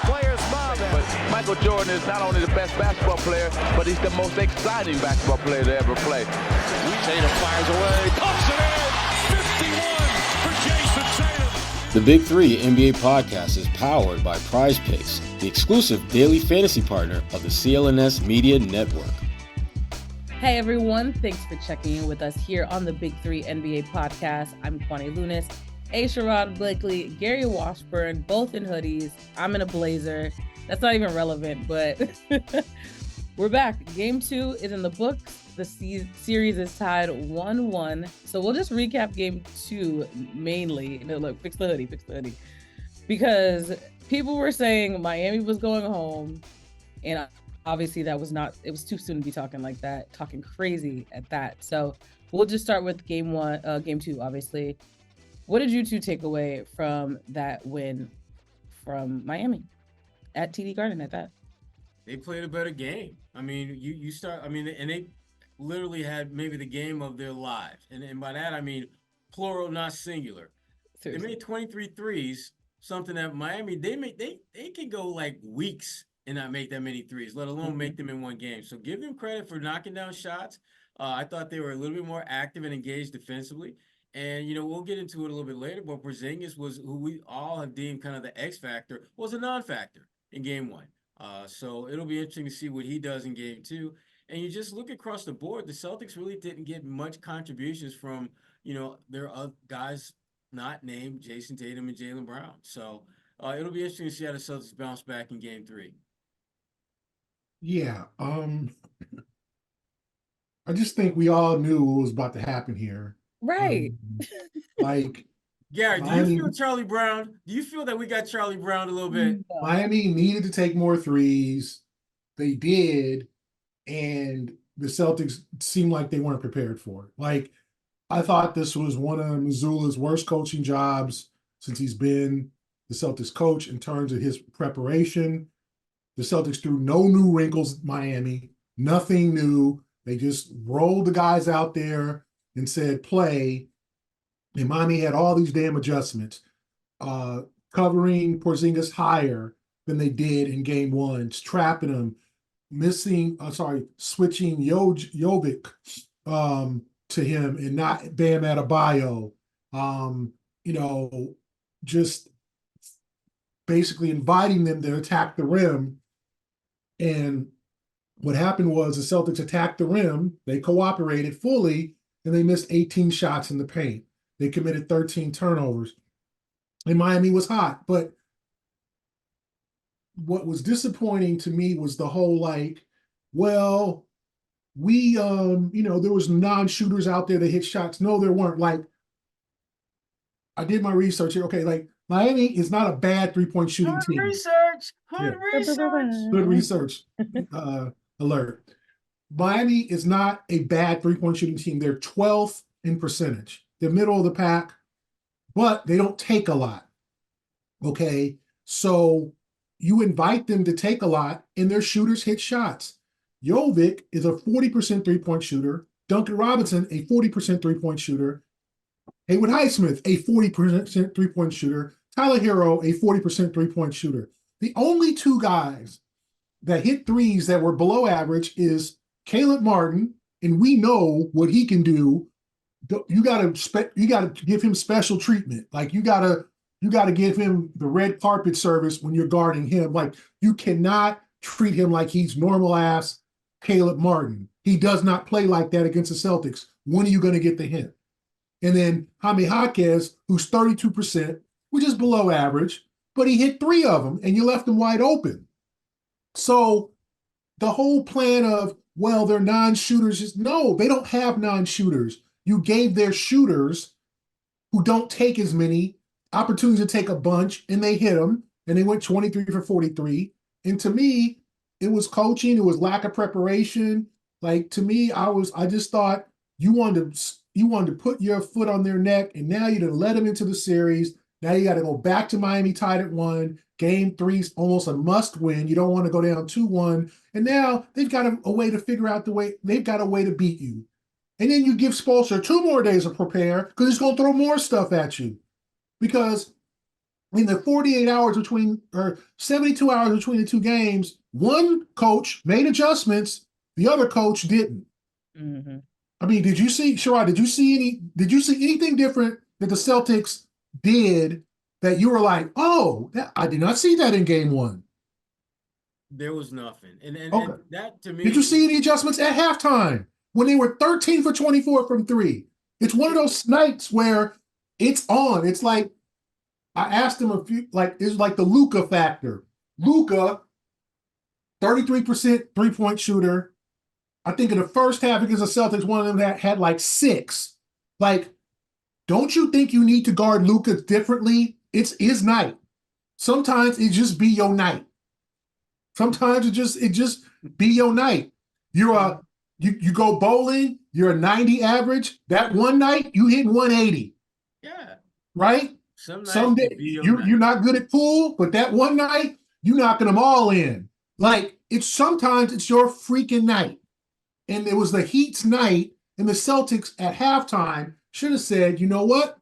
players smile. But Michael Jordan is not only the best basketball player, but he's the most exciting basketball player to ever play. Tatum fires away, pumps it in, 51 for Jason Tatum. The Big Three NBA podcast is powered by PrizePicks, the exclusive daily fantasy partner of the CLNS Media Network. Hey everyone, thanks for checking in with us here on the Big Three NBA podcast. I'm Kwani Lunis, Sherrod Blakely, Gary Washburn, both in hoodies. I'm in a blazer. That's not even relevant, but we're back. Game 2 is in the books. The series is tied 1-1. So we'll just recap game 2 mainly. No, look, fix the hoodie. Because people were saying Miami was going home, and obviously that was not, it was too soon to be talking like that, talking crazy at that. So we'll just start with game 2, obviously. What did you two take away from that win from Miami at TD Garden at that? They played a better game. I mean, and they literally had maybe the game of their lives. And by that, I mean plural, not singular. Seriously. They made 23 threes, something that Miami, they can go like weeks and not make that many threes, let alone make them in one game. So give them credit for knocking down shots. I thought they were a little bit more active and engaged defensively. And, we'll get into it a little bit later, but Porzingis was, who we all have deemed kind of the X factor, was a non-factor in game 1. So it'll be interesting to see what he does in game 2. And you just look across the board, the Celtics really didn't get much contributions from, their guys not named Jason Tatum and Jaylen Brown. So it'll be interesting to see how the Celtics bounce back in game 3. Yeah. I just think we all knew what was about to happen here. Right. Gary, do you feel Charlie Brown? Do you feel that we got Charlie Brown a little bit? Miami needed to take more threes. They did. And the Celtics seemed like they weren't prepared for it. I thought this was one of Mazzulla's worst coaching jobs since he's been the Celtics coach in terms of his preparation. The Celtics threw no new wrinkles, Miami, nothing new. They just rolled the guys out there and said, play. And Miami had all these damn adjustments, covering Porzingis higher than they did in game 1, trapping him, switching Jovic to him and not Bam Adebayo. Just basically inviting them to attack the rim. And what happened was the Celtics attacked the rim, they cooperated fully, and they missed 18 shots in the paint. They committed 13 turnovers. And Miami was hot. But what was disappointing to me was the whole we, there was non-shooters out there that hit shots. No, there weren't. I did my research here. Okay, Miami is not a bad three-point shooting team. Good research. Alert. Miami is not a bad three-point shooting team. They're 12th in percentage. They're middle of the pack, but they don't take a lot. Okay? So you invite them to take a lot, and their shooters hit shots. Jovic is a 40% three-point shooter. Duncan Robinson, a 40% three-point shooter. Haywood Highsmith, a 40% three-point shooter. Tyler Hero, a 40% three-point shooter. The only two guys that hit threes that were below average is Caleb Martin, and we know what he can do. You gotta give him special treatment. You gotta give him the red carpet service when you're guarding him. You cannot treat him like he's normal ass Caleb Martin. He does not play like that against the Celtics. When are you going to get the hint? And then Jaime Jaquez, who's 32%, which is below average, but he hit 3 of them, and you left him wide open. So the whole plan of, they're non-shooters is, no, they don't have non-shooters. You gave their shooters who don't take as many opportunities to take a bunch, and they hit them, and they went 23 for 43. And to me, it was coaching. It was lack of preparation. To me, I just thought you wanted to put your foot on their neck, and now you done let them into the series. Now you got to go back to Miami tied at 1. Game 3's almost a must win. You don't want to go down 2-1. And now they've got a way to figure out they've got a way to beat you. And then you give Spoelstra 2 more days to prepare because he's going to throw more stuff at you. Because in the 48 hours between, or 72 hours between the two games, one coach made adjustments, the other coach didn't. Mm-hmm. I mean, did you see, Sherrod, did you see anything different that the Celtics did that you were like, oh, I did not see that in game one? There was nothing. And Okay. that to me. Did you see any adjustments at halftime when they were 13 for 24 from three? It's one of those nights where it's on. It's like, I asked him it's like the Luka factor. Luka, 33% three-point shooter. I think in the first half against the Celtics, one of them had like 6. Like, don't you think you need to guard Luka differently? It's his night. Sometimes it just be your night. Sometimes it just be your night. You go bowling, you're a 90 average. That one night you hit 180. Yeah. Right? Some day you're not good at pool, but that one night you knocking them all in. Like sometimes it's your freaking night. And it was the Heat's night, and the Celtics at halftime should have said, you know what?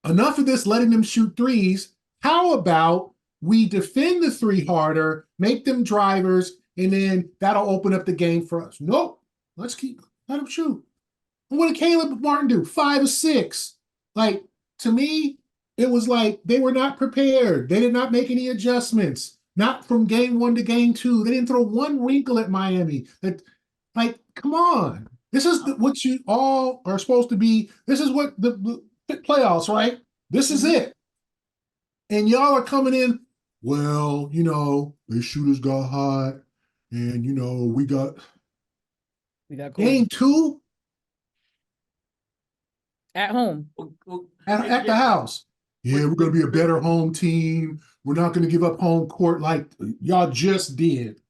Enough of this letting them shoot threes. How about we defend the three harder, make them drivers, and then that'll open up the game for us? Nope. Let them shoot. And what did Caleb Martin do? 5 or 6. Like, to me, it was like they were not prepared. They did not make any adjustments. Not from game 1 to game 2. They didn't throw one wrinkle at Miami. Like, come on. This is what you all are supposed to be. This is what the playoffs, right? This is it. And y'all are coming in, well, the shooters got hot, and, we got game 2 at home. At the house. Yeah, we're going to be a better home team. We're not going to give up home court like y'all just did.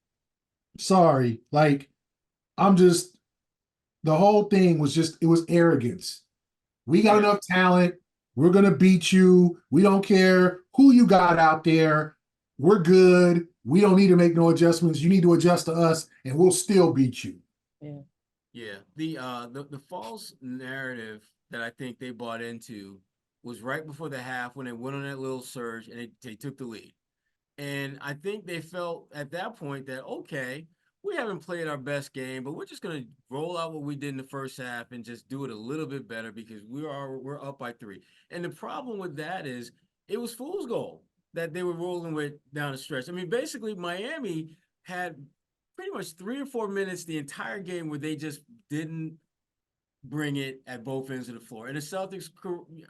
Sorry. Like, the whole thing was it was arrogance. We got enough talent. We're going to beat you. We don't care who you got out there. We're good. We don't need to make no adjustments. You need to adjust to us, and we'll still beat you. Yeah. Yeah. The false narrative that I think they bought into was right before the half when they went on that little surge and they took the lead. And I think they felt at that point that, okay, we haven't played our best game, but we're just going to roll out what we did in the first half and just do it a little bit better because we're up by 3. And the problem with that is it was fool's gold that they were rolling with down the stretch. I mean, basically Miami had pretty much 3 or 4 minutes the entire game where they just didn't bring it at both ends of the floor. And the Celtics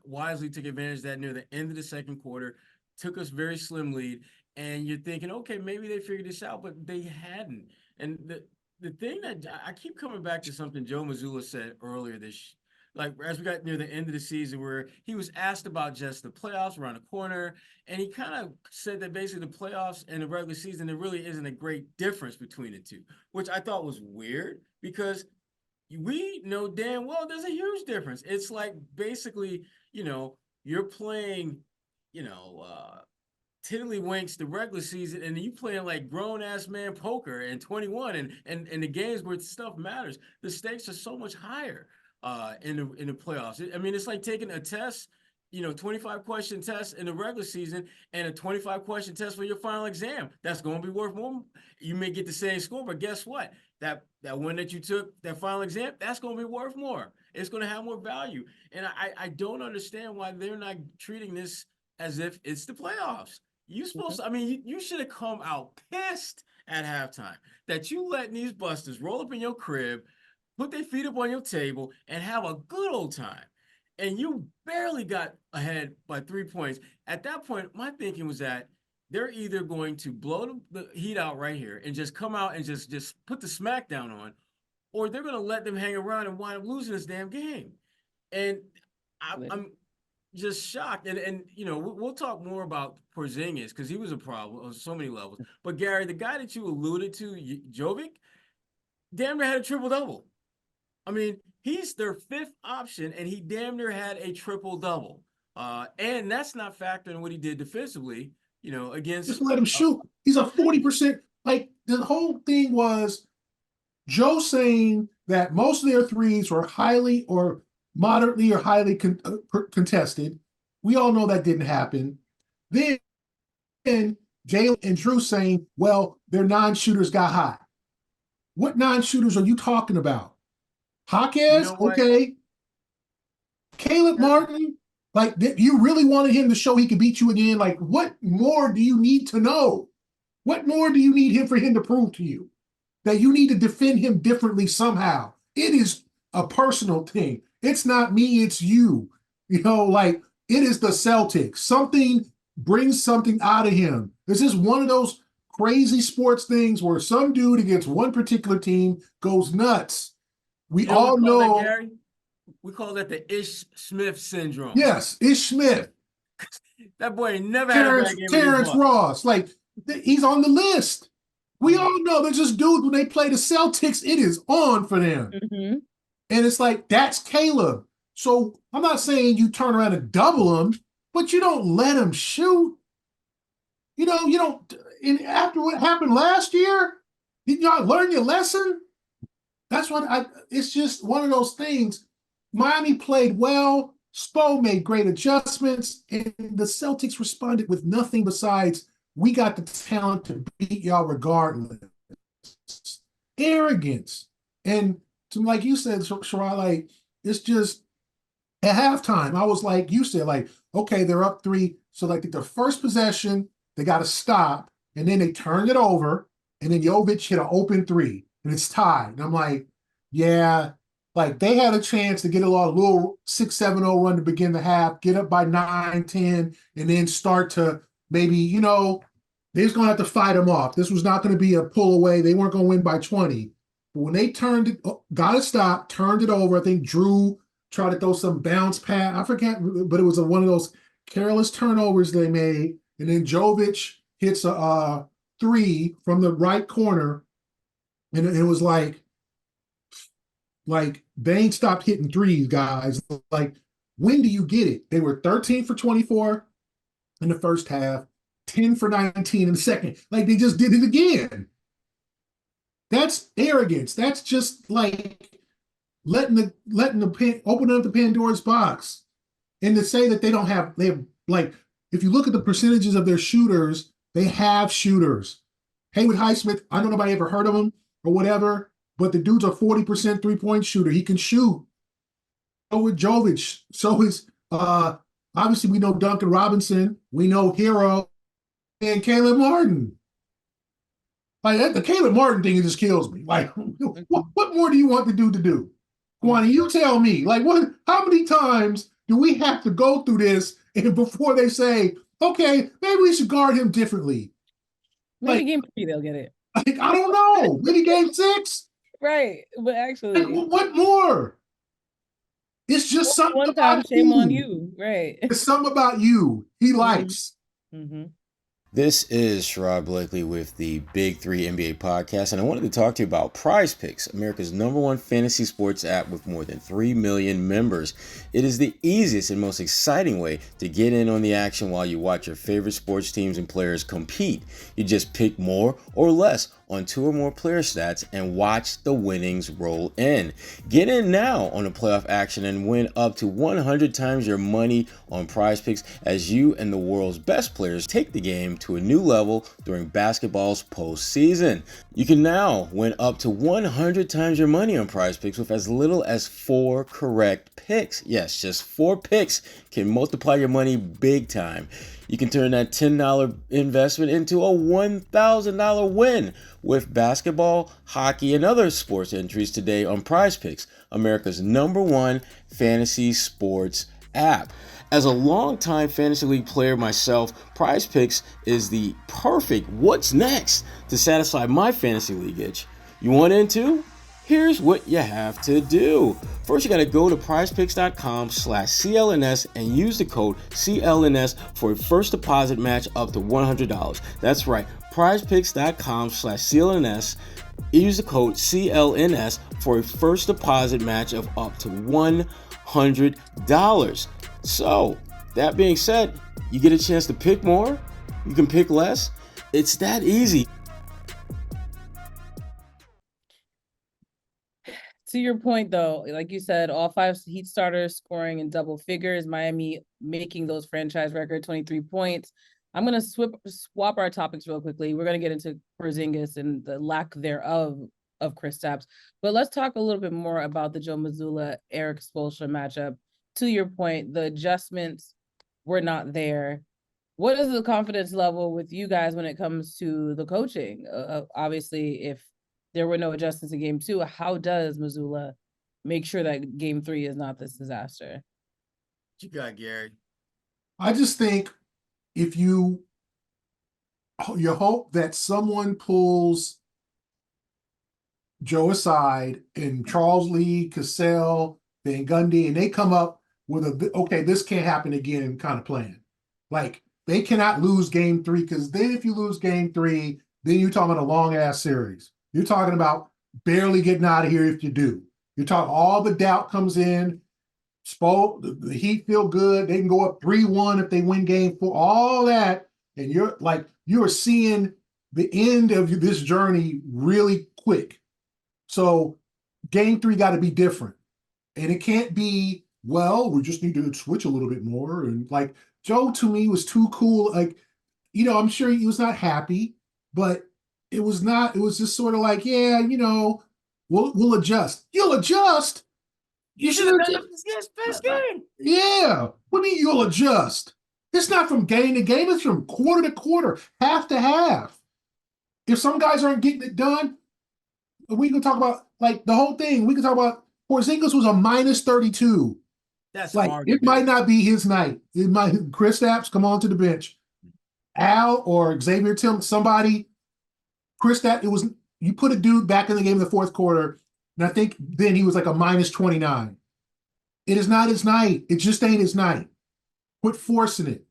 wisely took advantage of that near the end of the second quarter, took us very slim lead. And you're thinking, okay, maybe they figured this out, but they hadn't. And the thing that I keep coming back to something Joe Mazzulla said earlier as we got near the end of the season, where he was asked about just the playoffs around the corner. And he kind of said that basically the playoffs and the regular season, there really isn't a great difference between the two, which I thought was weird because we know damn well there's a huge difference. It's like basically, you're playing, tiddlywinks the regular season, and you playing like grown ass man poker and 21, and the games where stuff matters. The stakes are so much higher in the playoffs. I mean, it's like taking a test, 25 question test in the regular season and a 25 question test for your final exam. That's going to be worth more. You may get the same score, but guess what? That one that you took, that final exam, that's going to be worth more. It's going to have more value. And I don't understand why they're not treating this as if it's the playoffs. You supposed to, I mean, you should have come out pissed at halftime that you letting these busters roll up in your crib, put their feet up on your table, and have a good old time. And you barely got ahead by 3 points. At that point, my thinking was that they're either going to blow the Heat out right here and just come out and just put the smack down on, or they're going to let them hang around and wind up losing this damn game. And I'm just shocked. And we'll talk more about Porzingis because he was a problem on so many levels. But Gary, the guy that you alluded to, Jovic, damn near had a triple-double. I mean, he's their 5th option, and he damn near had a triple-double. And that's not factoring what he did defensively, against. Just let him shoot. He's a 40%. Like, the whole thing was Joe saying that most of their threes were highly or moderately or highly contested, We all know that didn't happen. Then Jalen and Drew saying, well, their non-shooters got hot. What non-shooters are you talking about? Jaquez? Okay. Caleb Martin? Like, you really wanted him to show he could beat you again? Like, what more do you need to know? What more do you need him for him to prove to you? That you need to defend him differently somehow. It is a personal thing. It's not me, it's you. You know, like, it is the Celtics. Something brings something out of him. This is one of those crazy sports things where some dude against one particular team goes nuts. We all know. Gary? We call that the Ish Smith syndrome. Yes, Ish Smith. That boy never had a bad game. Terrence Ross. Like, he's on the list. We all know there's just dudes when they play the Celtics, it is on for them. Mm-hmm. And it's like, that's Caleb. So I'm not saying you turn around and double him, but you don't let him shoot. You know, you don't. And after what happened last year, did y'all learn your lesson? That's what it's just one of those things. Miami played well. Spo made great adjustments, and the Celtics responded with nothing besides, we got the talent to beat y'all regardless. Arrogance. And to, like you said, Sherrod, like, it's just at halftime, I was like, you said, like, okay, they're up 3. So, like, the first possession, they got to stop, and then they turned it over, and then Jovic hit an open 3, and it's tied. And I'm like, yeah, like, they had a chance to get a little 6-7-0 run to begin the half, get up by 9-10, and then start to maybe, you know, they was going to have to fight them off. This was not going to be a pull away. They weren't going to win by 20. But when they turned it, got it stopped, turned it over, I think Drew tried to throw some bounce pass. I forget, but it was one of those careless turnovers they made. And then Jovic hits a 3 from the right corner. And it was like they ain't stopped hitting threes, guys. Like, when do you get it? They were 13 for 24 in the first half, 10 for 19 in the second. Like, they just did it again. That's arrogance. That's just like opening up the Pandora's box. And to say that they have like, if you look at the percentages of their shooters, they have shooters. Haywood Highsmith, I don't know if nobody ever heard of him or whatever, but the dude's a 40% three-point shooter. He can shoot. So with Jovic. So is obviously we know Duncan Robinson, we know Hero, and Caleb Martin. Like, the Caleb Martin thing, it just kills me. Like, what more do you want the dude to do? Kwani, you tell me. Like, how many times do we have to go through this and before they say, okay, maybe we should guard him differently? Maybe game 3 they'll get it. Like, I don't know. Maybe game 6? Right, but actually, like, what more? It's just something one about time, shame you. on you, right? It's something about you he likes. Mm-hmm. This is Sherrod Blakely with the Big 3 NBA podcast, and I wanted to talk to you about PrizePicks, America's #1 fantasy sports app with more than 3 million members. It is the easiest and most exciting way to get in on the action while you watch your favorite sports teams and players compete. You just pick more or less on 2 or more player stats and watch the winnings roll in. Get in now on the playoff action and win up to 100 times your money on PrizePicks as you and the world's best players take the game to a new level during basketball's postseason. You can now win up to 100 times your money on PrizePicks with as little as 4 correct picks. Yes, just 4 picks can multiply your money big time. You can turn that $10 investment into a $1,000 win with basketball, hockey, and other sports entries today on PrizePicks, America's #1 fantasy sports app. As a longtime fantasy league player myself, PrizePicks is the perfect what's next to satisfy my fantasy league itch. You want into? Here's what you have to do. First, you got to go to prizepicks.com/CLNS and use the code CLNS for a first deposit match up to $100. That's right, prizepicks.com/CLNS. Use the code CLNS for a first deposit match of up to $100. So, that being said, you get a chance to pick more, you can pick less. It's that easy. To your point, though, like you said, all 5 Heat starters scoring in double figures. Miami making those franchise record 23 points. I'm going to swap our topics real quickly. We're going to get into Porzingis and the lack thereof of Kristaps. But let's talk a little bit more about the Joe Mazzulla, Erik Spoelstra matchup. To your point, the adjustments were not there. What is the confidence level with you guys when it comes to the coaching? Obviously, if there were no adjustments in game 2, how does Mazzulla make sure that game 3 is not this disaster? What you got, Gary? I just think if you hope that someone pulls Joe aside and Charles Lee, Cassell, Van Gundy, and they come up with okay, this can't happen again kind of plan. Like, they cannot lose game 3, because then if you lose game 3, then you're talking about a long-ass series. You're talking about barely getting out of here if you do. You're talking all the doubt comes in. The Heat feel good. They can go up 3-1 if they win game 4. All that. And you're seeing the end of this journey really quick. So game 3 got to be different. And it can't be, well, we just need to switch a little bit more. And like, Joe, to me, was too cool. Like, I'm sure he was not happy, but it was just sort of like, yeah, we'll adjust. You'll adjust? You should have done this first game. Yeah. What do you mean you'll adjust? It's not from game to game. It's from quarter to quarter, half to half. If some guys aren't getting it done, we can talk about, like, the whole thing. We can talk about Porzingis was a minus 32. That's like, hard. It might not be his night. It might. Kristaps, come on to the bench. Al or Xavier Tim, somebody. Kristaps, you put a dude back in the game in the fourth quarter, and I think then he was like a minus 29. It is not his night. It just ain't his night. Quit forcing it.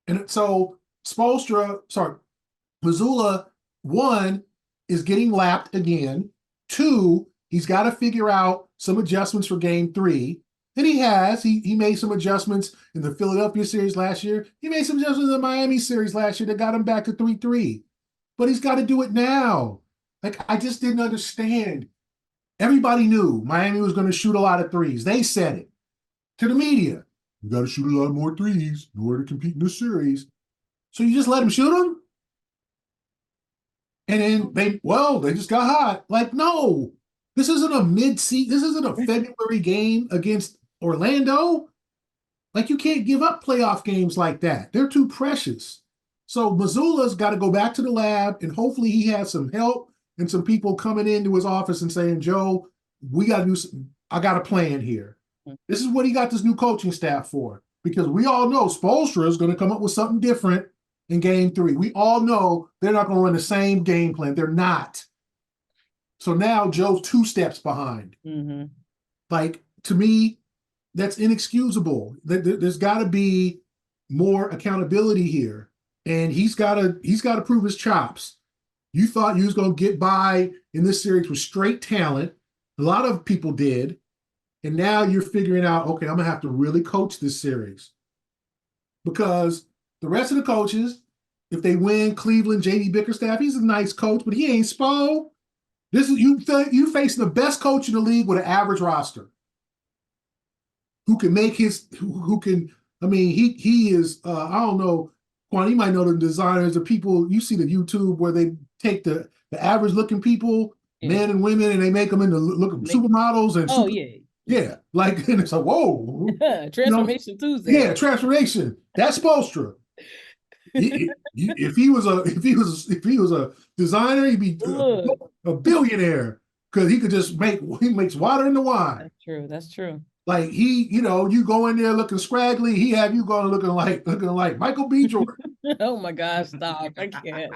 And so Mazzulla, 1, is getting lapped again. 2, he's got to figure out some adjustments for game 3. And he has. He made some adjustments in the Philadelphia series last year. He made some adjustments in the Miami series last year that got him back to 3-3. But he's got to do it now. Like, I just didn't understand. Everybody knew Miami was going to shoot a lot of threes. They said it to the media. You got to shoot a lot more threes in order to compete in this series. So you just let him shoot them? And then they just got hot. Like, no, this isn't a mid-season. This isn't a February game against Orlando. Like, you can't give up playoff games like that. They're too precious. So Mazzulla's got to go back to the lab, and hopefully he has some help and some people coming into his office and saying, Joe, I got a plan here. This is what he got this new coaching staff for, because we all know Spoelstra is going to come up with something different in game 3. We all know they're not going to run the same game plan. They're not. So now Joe's 2 steps behind. Mm-hmm. Like, to me, that's inexcusable. There's got to be more accountability here. And he's got to prove his chops. You thought you was going to get by in this series with straight talent. A lot of people did. And now you're figuring out, okay, I'm going to have to really coach this series. Because the rest of the coaches, if they win, Cleveland, J.D. Bickerstaff, he's a nice coach, but he ain't Spo. This is you facing the best coach in the league with an average roster. He is, I don't know, Kwani, you might know the designers, the people, you see the YouTube where they take the average looking people, men and women, and they make them into supermodels and yeah. Like, and it's like, whoa. Transformation Tuesday. Yeah, transformation. That's Spoelstra. If he was a designer, he'd be a billionaire, because he makes water in the wine. That's true. Like, you go in there looking scraggly, he have you going looking like Michael B. Jordan. Oh my gosh, stop. I can't.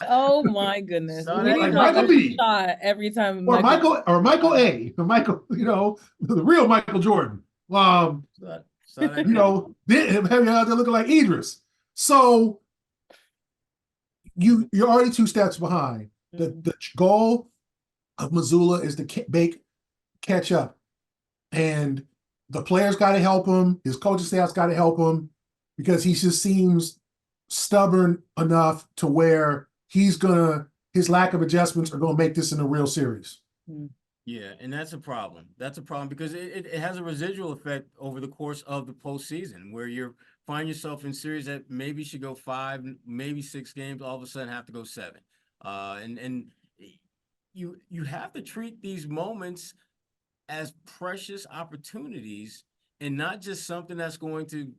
Oh my goodness. We need like to Michael B. shot every time. Or Michael A. Or Michael, the real Michael Jordan. Then have you out there looking like Idris. So you're already 2 steps behind. The goal of Mazzulla is to catch up. And the players got to help him. His coaching staff's got to help him, because he just seems stubborn enough to where his lack of adjustments are going to make this in a real series. Yeah, and that's a problem. That's a problem because it has a residual effect over the course of the postseason where you find yourself in series that maybe should go 5, maybe 6 games, all of a sudden have to go 7. And you have to treat these moments as precious opportunities and not just something that's going to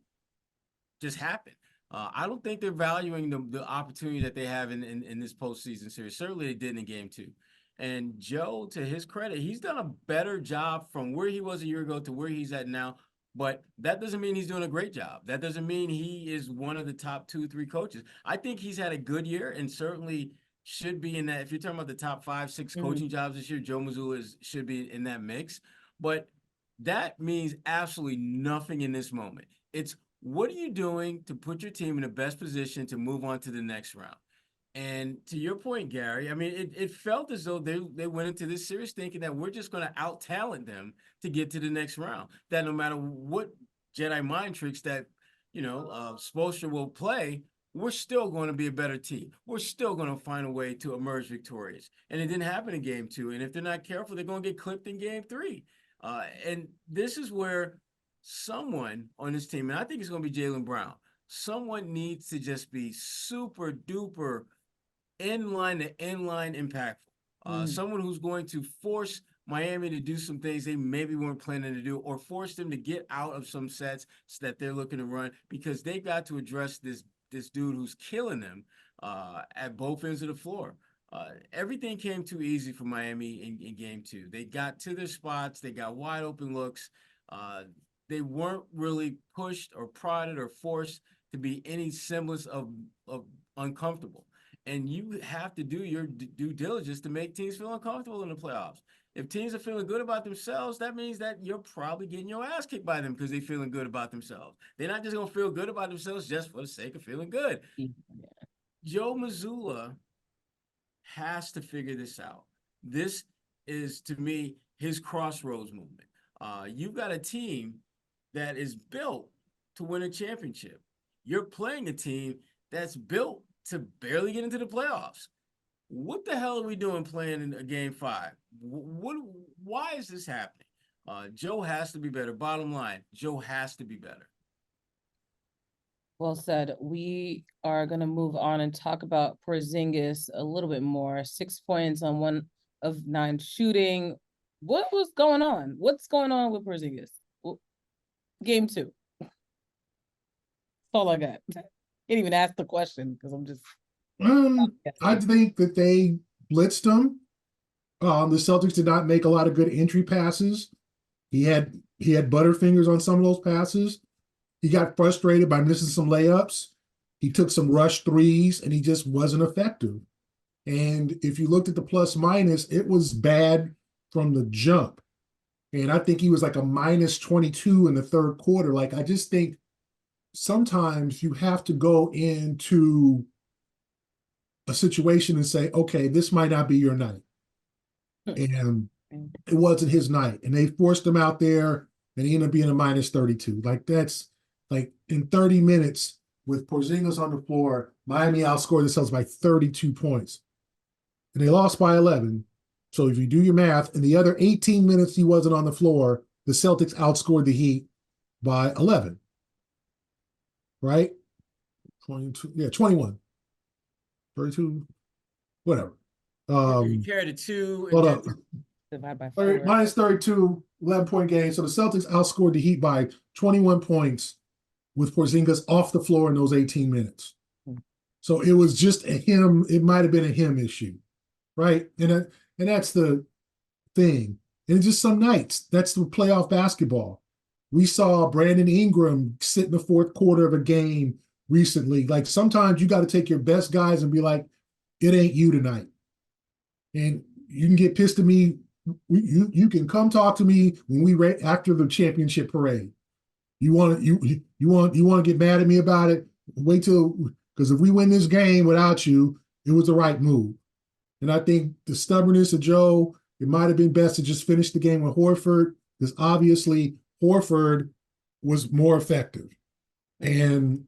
just happen. I don't think they're valuing the opportunity that they have in this postseason series. Certainly they did in game 2. And Joe, to his credit, he's done a better job from where he was a year ago to where he's at now. But that doesn't mean he's doing a great job. That doesn't mean he is one of the top 2, 3 coaches. I think he's had a good year and certainly should be in that. If you're talking about the top 5, 6 coaching jobs this year, Joe Mazzulla should be in that mix. But that means absolutely nothing in this moment. It's what are you doing to put your team in the best position to move on to the next round? And to your point, Gary, I mean, it felt as though they went into this series thinking that we're just going to out-talent them to get to the next round. That no matter what Jedi mind tricks that, Spoelstra will play, we're still going to be a better team. We're still going to find a way to emerge victorious. And it didn't happen in game 2. And if they're not careful, they're going to get clipped in game 3. And this is where someone on this team, and I think it's going to be Jaylen Brown, someone needs to just be super duper inline to inline impactful. Someone who's going to force Miami to do some things they maybe weren't planning to do, or force them to get out of some sets that they're looking to run, because they got to address this dude who's killing them at both ends of the floor. Everything came too easy for Miami in game 2. They got to their spots. They got wide open looks. They weren't really pushed or prodded or forced to be any semblance of uncomfortable. And you have to do your due diligence to make teams feel uncomfortable in the playoffs. If teams are feeling good about themselves, that means that you're probably getting your ass kicked by them because they're feeling good about themselves. They're not just going to feel good about themselves just for the sake of feeling good. Yeah. Joe Mazzulla has to figure this out. This is, to me, his crossroads movement. You've got a team that is built to win a championship. You're playing a team that's built to barely get into the playoffs. What the hell are we doing playing in a game 5? Why is this happening? Joe has to be better. Bottom line, Joe has to be better. Well said. We are going to move on and talk about Porzingis a little bit more. 6 points on 1 of 9 shooting. What was going on? What's going on with Porzingis? Game 2. That's all I got. Can't even ask the question because I'm just. I think that they blitzed him. The Celtics did not make a lot of good entry passes. He had butterfingers on some of those passes. He got frustrated by missing some layups. He took some rush threes, and he just wasn't effective. And if you looked at the plus minus, it was bad from the jump. And I think he was like a minus 22 in the third quarter. Like, I just think sometimes you have to go into a situation and say, okay, this might not be your night. And it wasn't his night. And they forced him out there, and he ended up being a minus 32. Like, that's like in 30 minutes with Porzingis on the floor, Miami outscored themselves by 32 points. And they lost by 11. So if you do your math, in the other 18 minutes he wasn't on the floor, the Celtics outscored the Heat by 11. Right? 22, yeah, 21. 32, whatever. You carried a 2. Hold up. Divide by 4. Minus 32, 11-point game. So the Celtics outscored the Heat by 21 points with Porzingis off the floor in those 18 minutes. So it was just a him. It might have been a him issue, right? And that's the thing. And just some nights, that's the playoff basketball. We saw Brandon Ingram sit in the fourth quarter of a game recently. Like, sometimes you got to take your best guys and be like, it ain't you tonight. And you can get pissed at me. You can come talk to me when after the championship parade. You want to get mad at me about it? Wait till, because if we win this game without you, it was the right move. And I think the stubbornness of Joe, it might have been best to just finish the game with Horford, because obviously Horford was more effective. And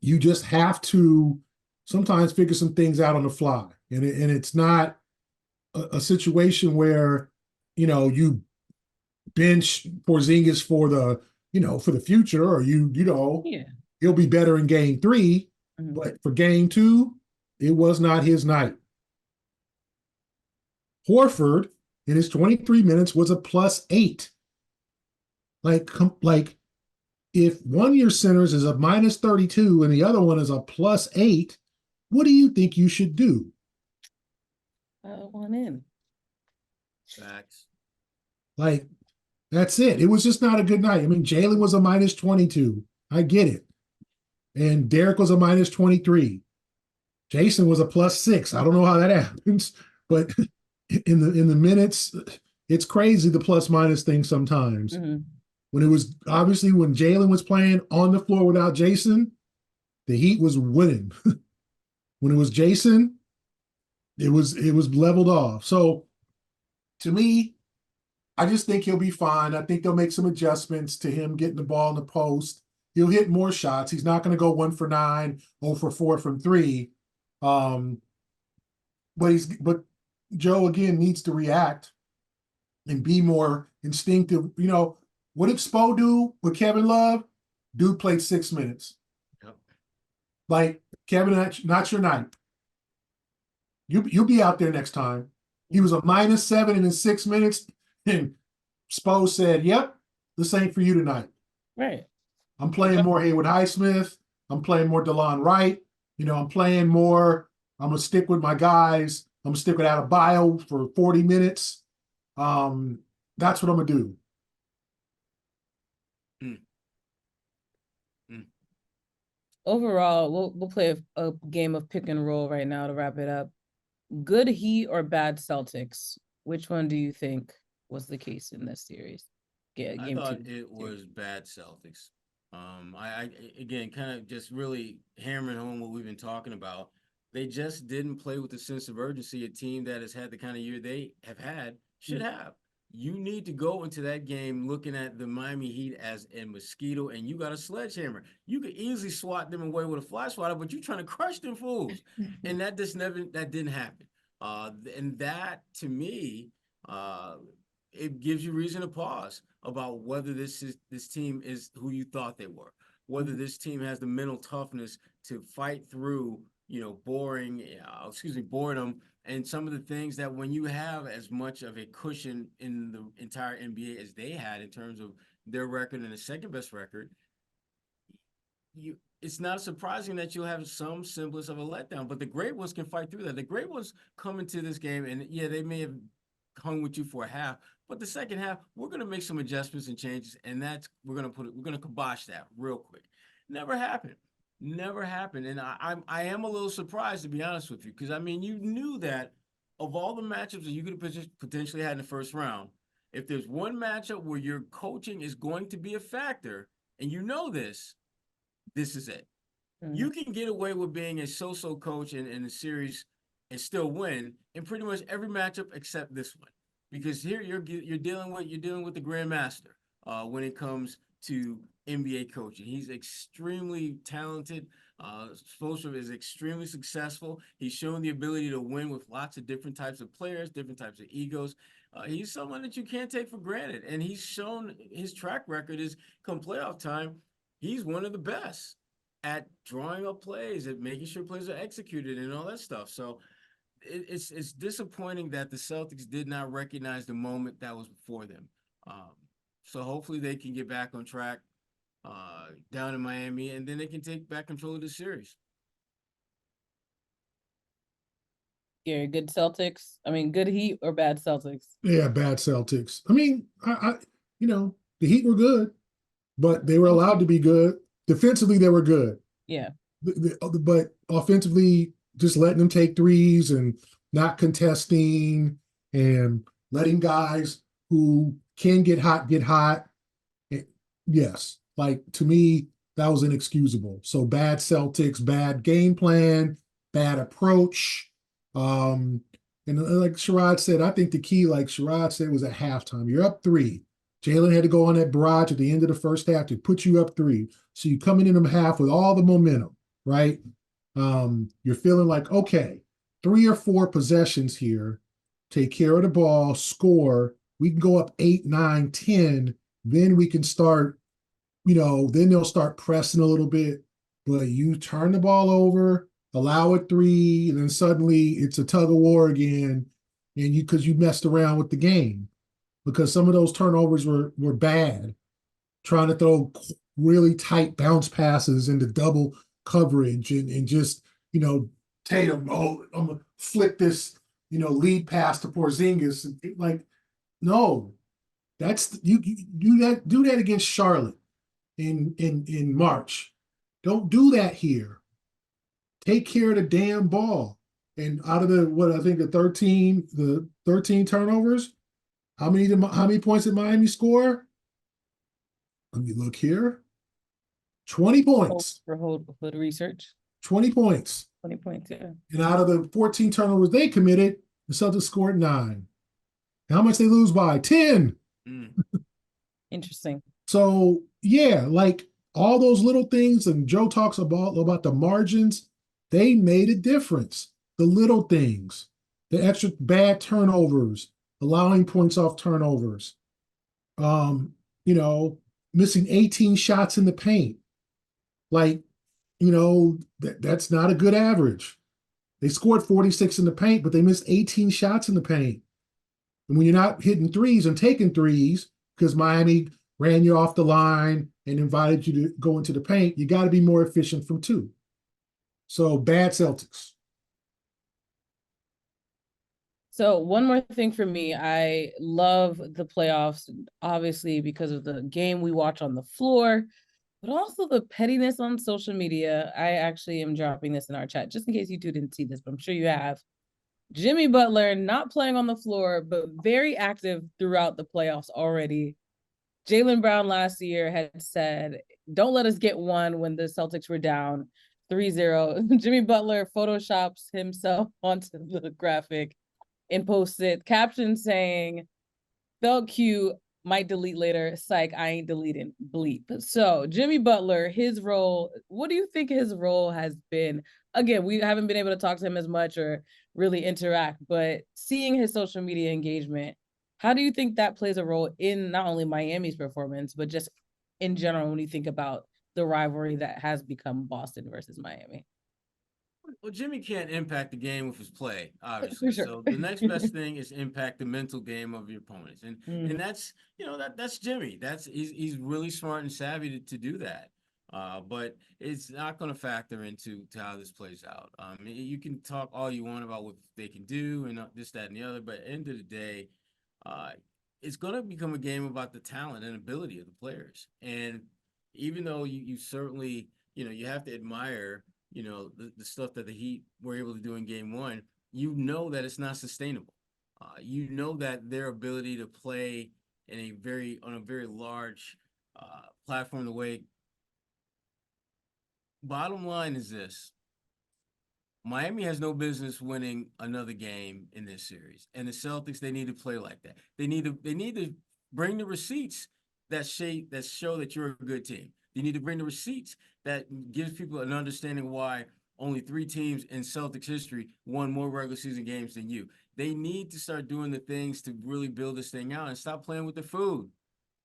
you just have to sometimes figure some things out on the fly. And it's not a situation where you bench Porzingis for the future, or he'll be better in game 3. Mhm. But for game 2, it was not his night. Horford in his 23 minutes was a +8. Like if one of your centers is a -32 and the other one is a +8, what do you think you should do? One in. Facts. Like, that's it. It was just not a good night. I mean, Jalen was a -22. I get it. And Derek was a -23. Jason was a +6. I don't know how that happens, but in the minutes, it's crazy, the plus minus thing sometimes. Mhm. When Jalen was playing on the floor without Jason, the Heat was winning. When it was Jason, it was leveled off. So to me, I just think he'll be fine. I think they'll make some adjustments to him getting the ball in the post. He'll hit more shots. He's not going to go 1 for 9, 0 for 4 from 3. But Joe again needs to react and be more instinctive. What did Spo do with Kevin Love? Dude played 6 minutes. Yep. Like, Kevin, not your night. You'll be out there next time. He was a -7 in his 6 minutes, and Spo said, "Yep, this ain't for you tonight." Right. I'm playing more Haywood Highsmith. I'm playing more DeLon Wright. I'm playing more. I'm going to stick with my guys. I'm going to stick with Adebayo for 40 minutes. That's what I'm going to do. Overall, we'll play a game of pick and roll right now to wrap it up. Good Heat or bad Celtics? Which one do you think was the case in this series? I thought it was bad Celtics. I again kind of just really hammering home what we've been talking about. They just didn't play with the sense of urgency a team that has had the kind of year they have had should have. You need to go into that game looking at the Miami Heat as a mosquito, and you got a sledgehammer. You could easily swat them away with a fly swatter, but you're trying to crush them fools, and that didn't happen. And that to me, it gives you reason to pause about whether this team is who you thought they were, whether this team has the mental toughness to fight through, boredom, and some of the things that when you have as much of a cushion in the entire NBA as they had in terms of their record and the second best record, it's not surprising that you'll have some semblance of a letdown. But the great ones can fight through that. The great ones come into this game, and yeah, they may have hung with you for a half, but the second half, we're going to make some adjustments and changes, and we're going to kibosh that real quick. Never happened. And I am a little surprised, to be honest with you, because you knew that of all the matchups that you could have potentially had in the first round, if there's one matchup where your coaching is going to be a factor, and this is it. Mm-hmm. You can get away with being a so-so coach in a series and still win in pretty much every matchup except this one, because here you're dealing with the grandmaster when it comes to NBA coaching. He's extremely talented. Spoelstra is extremely successful. He's shown the ability to win with lots of different types of players, different types of egos. He's someone that you can't take for granted, and he's shown his track record is come playoff time. He's one of the best at drawing up plays, at making sure plays are executed and all that stuff. So it's disappointing that the Celtics did not recognize the moment that was before them. So hopefully they can get back on track down in Miami, and then they can take back control of the series. Gary, good Celtics? Good Heat or bad Celtics? Yeah, bad Celtics. The Heat were good, but they were allowed to be good. Defensively, they were good. Yeah. But offensively, just letting them take threes and not contesting and letting guys who can get hot. Yes. To me, that was inexcusable. So bad Celtics, bad game plan, bad approach. And like Sherrod said, I think the key, like Sherrod said, was at halftime. You're up 3. Jalen had to go on that barrage at the end of the first half to put you up 3. So you come in the half with all the momentum, right? You're feeling like, okay, 3 or 4 possessions here, take care of the ball, score, we can go up 8, 9, 10. Then we can start, then they'll start pressing a little bit. But you turn the ball over, allow a 3, and then suddenly it's a tug of war again, and because you messed around with the game, because some of those turnovers were bad, trying to throw really tight bounce passes into double coverage and just, Tatum, I'm gonna flick this, lead pass to Porzingis. Like, no, you do that against Charlotte in March. Don't do that here. Take care of the damn ball. And out of the 13 turnovers, how many points did Miami score? Let me look here. 20 points. For the research. 20 points. 20 points, yeah. And out of the 14 turnovers they committed, the Celtics scored 9. How much they lose by? 10. Interesting. So, yeah, like all those little things, and Joe talks about the margins, they made a difference. The little things, the extra bad turnovers, allowing points off turnovers, missing 18 shots in the paint. Like, that's not a good average. They scored 46 in the paint, but they missed 18 shots in the paint. And when you're not hitting threes and taking threes, because Miami ran you off the line and invited you to go into the paint, you got to be more efficient from 2. So bad Celtics. So one more thing for me, I love the playoffs, obviously because of the game we watch on the floor, but also the pettiness on social media. I actually am dropping this in our chat, just in case you two didn't see this, but I'm sure you have. Jimmy Butler not playing on the floor, but very active throughout the playoffs already. Jaylen Brown last year had said, don't let us get one when the Celtics were down 3-0. Jimmy Butler photoshops himself onto the graphic and posts it, caption saying, felt cute, might delete later, psych, I ain't deleting, bleep. So Jimmy Butler, his role, what do you think his role has been? Again, we haven't been able to talk to him as much or really interact, but seeing his social media engagement, how do you think that plays a role in not only Miami's performance, but just in general when you think about the rivalry that has become Boston versus Miami? Well, Jimmy can't impact the game with his play, obviously. Sure. So the next best thing is impact the mental game of your opponents, and that's that's Jimmy. He's really smart and savvy to do that. But it's not going to factor into how this plays out. You can talk all you want about what they can do and this, that, and the other, but at the end of the day, it's going to become a game about the talent and ability of the players. And even though you certainly, you have to admire, the stuff that the Heat were able to do in game 1, that it's not sustainable. That their ability to play on a very large platform, the way. Bottom line is this: Miami has no business winning another game in this series, and the Celtics, they need to play like that. They need to bring the receipts that show that you're a good team. You need to bring the receipts that gives people an understanding why only 3 teams in Celtics history won more regular season games than you. They need to start doing the things to really build this thing out and stop playing with the food,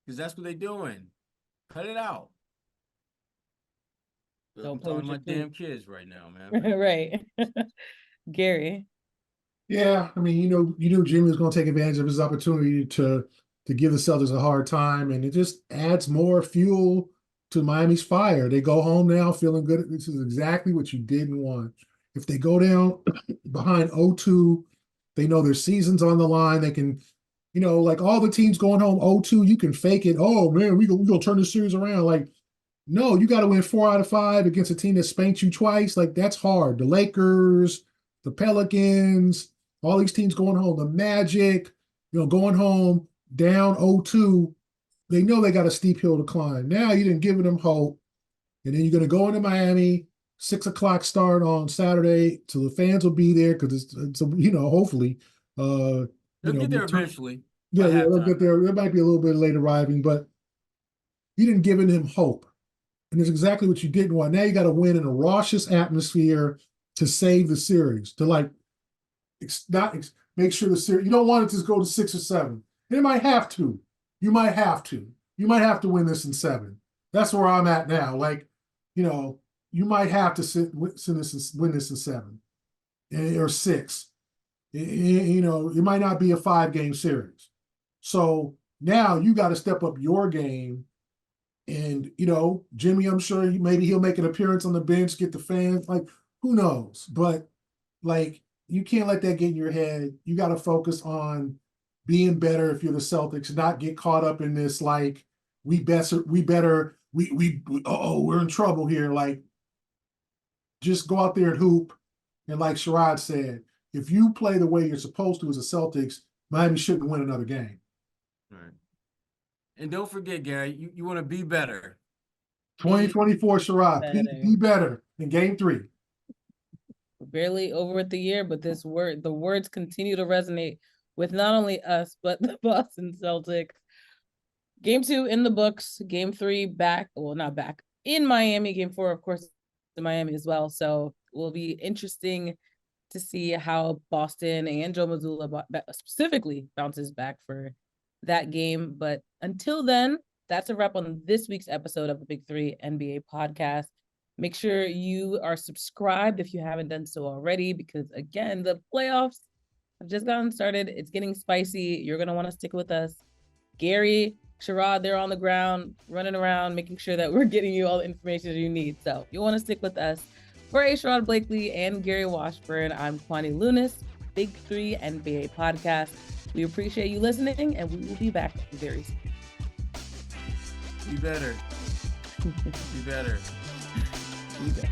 because that's what they're doing. Cut it out. I'm talking to my damn kids right now, man. Right. Gary. Yeah, I mean, Jimmy was going to take advantage of his opportunity to give the Celtics a hard time, and it just adds more fuel to Miami's fire. They go home now feeling good. This is exactly what you didn't want. If they go down behind 0-2, they know their season's on the line. They can, like all the teams going home 0-2, you can fake it. Oh, man, we gonna turn this series around. Like, no, you got to win 4 out of 5 against a team that spanked you twice. Like, that's hard. The Lakers, the Pelicans, all these teams going home. The Magic, going home down 0-2. They know they got a steep hill to climb. Now you didn't give them hope. And then you're going to go into Miami, 6 o'clock start on Saturday. So the fans will be there because it's hopefully. They'll get there eventually. Yeah, they'll get there. There might be a little bit late arriving, but you didn't give them hope. And it's exactly what you didn't want. Now you got to win in a raucous atmosphere to save the series, to make sure the series, you don't want it to go to 6 or 7. They might have to. You might have to. You might have to win this in 7. That's where I'm at now. Like, you might have to win this in 7 or 6. It might not be a 5-game series. So now you got to step up your game. And, Jimmy, I'm sure maybe he'll make an appearance on the bench, get the fans. Like, who knows? But, like, you can't let that get in your head. You got to focus on being better if you're the Celtics, not get caught up in this, like, we're in trouble here. Like, just go out there and hoop. And like Sherrod said, if you play the way you're supposed to as a Celtics, Miami shouldn't win another game. Right. And don't forget, Gary, you want to be better. 2024, Sherrod, be better in game 3. We're barely over with the year, but the words continue to resonate with not only us, but the Boston Celtics. Game 2 in the books, game 3 not back in Miami, game 4, of course, in Miami as well. So it will be interesting to see how Boston and Joe Mazzulla specifically bounces back for that game. But until then, that's a wrap on this week's episode of the Big 3 NBA podcast. Make sure you are subscribed if you haven't done so already, because again, the playoffs have just gotten started. It's getting spicy. You're going to want to stick with us. Gary, Sherrod, they're on the ground, running around, making sure that we're getting you all the information you need. So you want to stick with us. For Sherrod Blakely and Gary Washburn, I'm Kwani Lunis, Big 3 NBA podcast. We appreciate you listening, and we will be back very soon. Be better. Be better. Be better.